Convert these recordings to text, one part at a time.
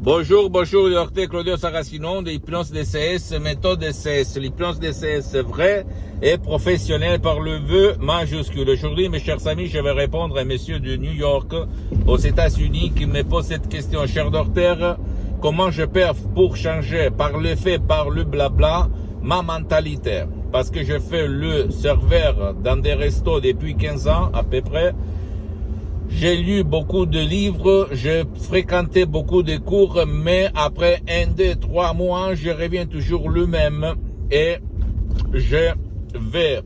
Bonjour, docteur Claudio Saracino de l'hypnose DCS, méthode DCS. L'hypnose DCS vrai et professionnel par le vœu majuscule. Aujourd'hui, mes chers amis, je vais répondre à un monsieur de New York, aux États-Unis, qui me pose cette question. Cher docteur, comment je peux pour changer par le fait, par le blabla, ma mentalité? Parce que je fais le serveur dans des restos depuis 15 ans à peu près. J'ai lu beaucoup de livres, j'ai fréquenté beaucoup de cours, mais après 1, 2, 3 mois, je reviens toujours le même et je vais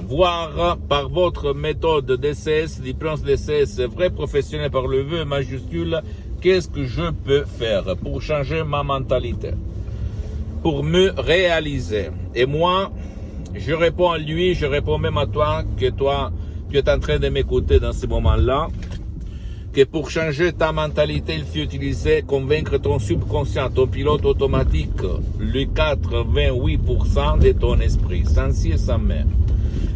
voir par votre méthode DCS, l'hypnose DCS, vrai professionnel par le vœu majuscule, qu'est-ce que je peux faire pour changer ma mentalité, pour me réaliser. Et moi, je réponds à lui, je réponds même à toi, que toi, tu es en train de m'écouter dans ce moment-là, que pour changer ta mentalité, il faut utiliser, convaincre ton subconscient, ton pilote automatique, le 88% de ton esprit, sans si et sans mais.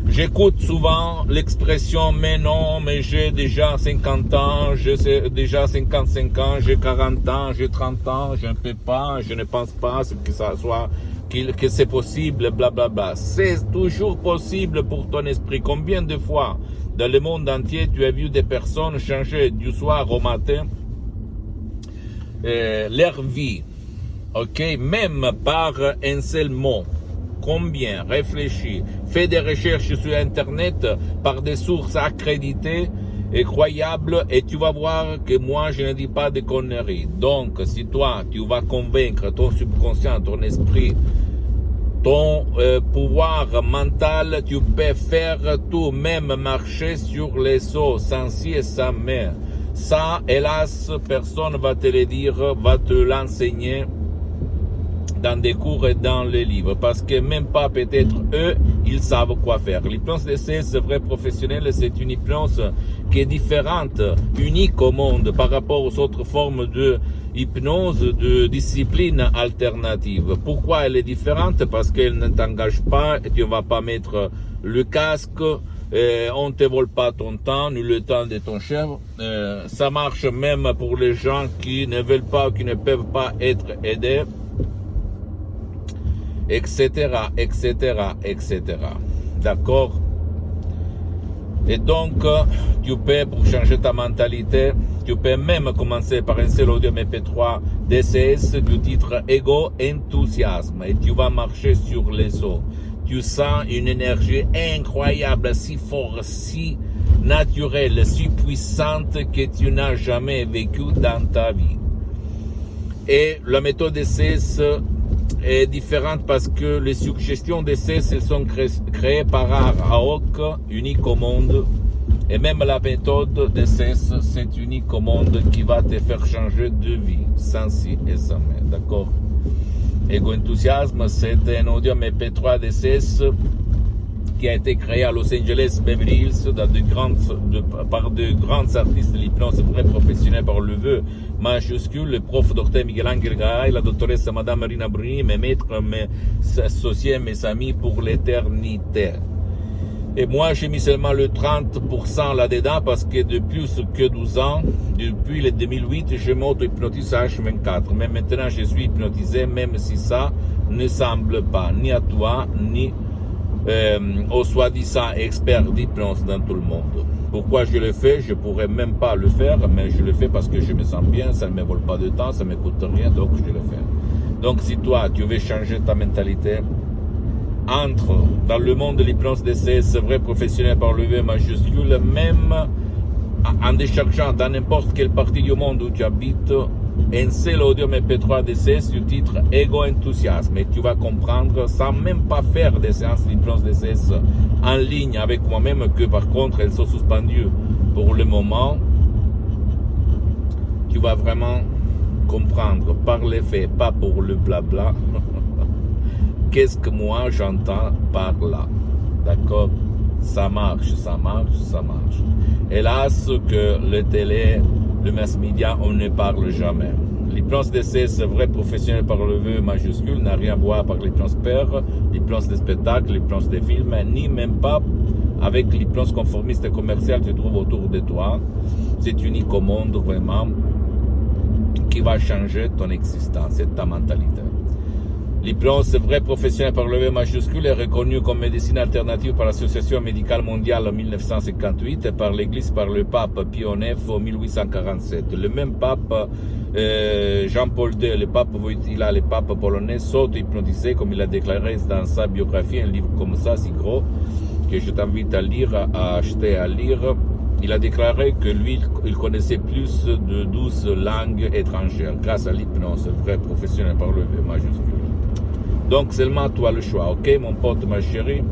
J'écoute souvent l'expression « mais non, mais j'ai déjà 50 ans, j'ai déjà 55 ans, j'ai 40 ans, j'ai 30 ans, je ne peux pas, je ne pense pas que ça soit... que c'est possible, blablabla. C'est toujours possible pour ton esprit. Combien de fois dans le monde entier tu as vu des personnes changer du soir au matin leur vie, ok, même par un seul mot? Combien? Réfléchis. Fais des recherches sur Internet par des sources accréditées et croyable, et tu vas voir que moi je ne dis pas de conneries. Donc si toi tu vas convaincre ton subconscient, ton esprit, ton pouvoir mental, tu peux faire tout, même marcher sur les eaux sans si et sans mais. Ça, hélas, personne va te le dire, va te l'enseigner dans des cours et dans les livres, parce que même pas peut-être eux, ils savent quoi faire. L'hypnose DCS vrai professionnel, c'est une hypnose qui est différente, unique au monde par rapport aux autres formes de hypnose, de discipline alternative. Pourquoi elle est différente? Parce qu'elle ne t'engage pas, et tu ne vas pas mettre le casque, on ne te vole pas ton temps, ni le temps de ton chef. Ça marche même pour les gens qui ne veulent pas, qui ne peuvent pas être aidés, etc., etc., etc. D'accord? Et donc, tu peux, pour changer ta mentalité, tu peux même commencer par un seul audio MP3 DCS du titre Ego Enthousiasme, et tu vas marcher sur les eaux. Tu sens une énergie incroyable, si forte, si naturelle, si puissante que tu n'as jamais vécu dans ta vie. Et la méthode DCS est différente parce que les suggestions DCS sont créées par art hoc, unique au monde. Et même la méthode DCS, c'est unique au monde, qui va te faire changer de vie, sans si et sans mais. D'accord? Ego Enthousiasme, c'est un audio MP3 DCS qui a été créé à Los Angeles, Beverly Hills, par de grands artistes de l'hypnose vrai professionnel par le vœu majuscule, le prof Dr Miguel Angel Garay, la doctoresse Madame Marina Bruni, mes maîtres, mes associés, mes amis pour l'éternité. Et moi, j'ai mis seulement le 30% là-dedans parce que depuis plus que 12 ans, depuis le 2008, je m'auto-hypnotise à H24. Mais maintenant, je suis hypnotisé, même si ça ne semble pas ni à toi, ni aux soi-disant experts d'hypnose dans tout le monde. Pourquoi je le fais? Je pourrais même pas le faire, mais je le fais parce que je me sens bien, ça ne me vole pas de temps, ça ne me coûte rien, donc je le fais. Donc si toi, tu veux changer ta mentalité, entre dans le monde de l'hypnose DCS vrai professionnel par le V majuscule, même en déchargeant dans n'importe quelle partie du monde où tu habites un seul audio MP3 DCS du titre Ego Enthousiasme, et tu vas comprendre sans même pas faire des séances d'hypnose DCS en ligne avec moi-même, que par contre elles sont suspendues pour le moment. Tu vas vraiment comprendre par les faits, pas pour le blabla. Qu'est-ce que moi j'entends par là? D'accord? Ça marche, ça marche, ça marche. Hélas que le télé, le mass media, on ne parle jamais. L'hypnose DCS vrai professionnel par le vœu majuscule n'a rien à voir avec l'hypnose père, l'hypnose des spectacles, l'hypnose des films, ni même pas avec l'hypnose conformiste et commerciale que tu trouves autour de toi. C'est unique au monde, vraiment. qui va changer ton existence et ta mentalité. L'hypnose vrai professionnel par le V majuscule est reconnu comme médecine alternative par l'Association médicale mondiale en 1958 et par l'Église par le pape Pie IX en 1847. Le même pape Jean-Paul II, le pape Wojtyla, le pape polonais, s'auto-hypnotisé comme il a déclaré dans sa biographie, un livre comme ça, si gros, que je t'invite à lire, à acheter, à lire. Il a déclaré que lui, il connaissait plus de 12 langues étrangères grâce à l'hypnose vrai professionnel par le V majuscule. Donc seulement toi le choix, ok mon pote, ma chérie?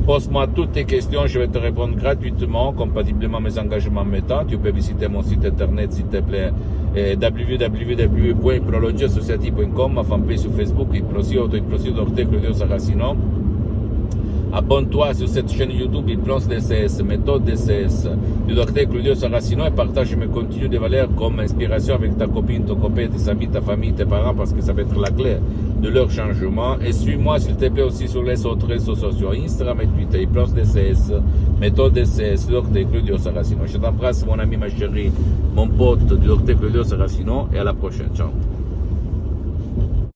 Pose-moi toutes tes questions, je vais te répondre gratuitement, compatiblement à mes engagements méta. Tu peux visiter mon site internet s'il te plaît, www.hypnologieassociative.com, ma fanpage sur Facebook, Hypnosie, Auto-Hypnosie, Dr Claudio Saracino. Abonne-toi sur cette chaîne YouTube Hypnose DCS, méthode DCS du Dr Claudio Saracino et partage mes contenus de valeur comme inspiration avec ta copine, ton copain, tes amis, ta famille, tes parents parce que ça va être la clé de leur changement. Et suis-moi s'il te plaît aussi sur les autres réseaux sociaux, Instagram et Twitter, Hypnose DCS, méthode DCS, Dr Claudio Saracino. Je t'embrasse mon ami, ma chérie, mon pote du Dr Claudio Saracino et à la prochaine. Ciao.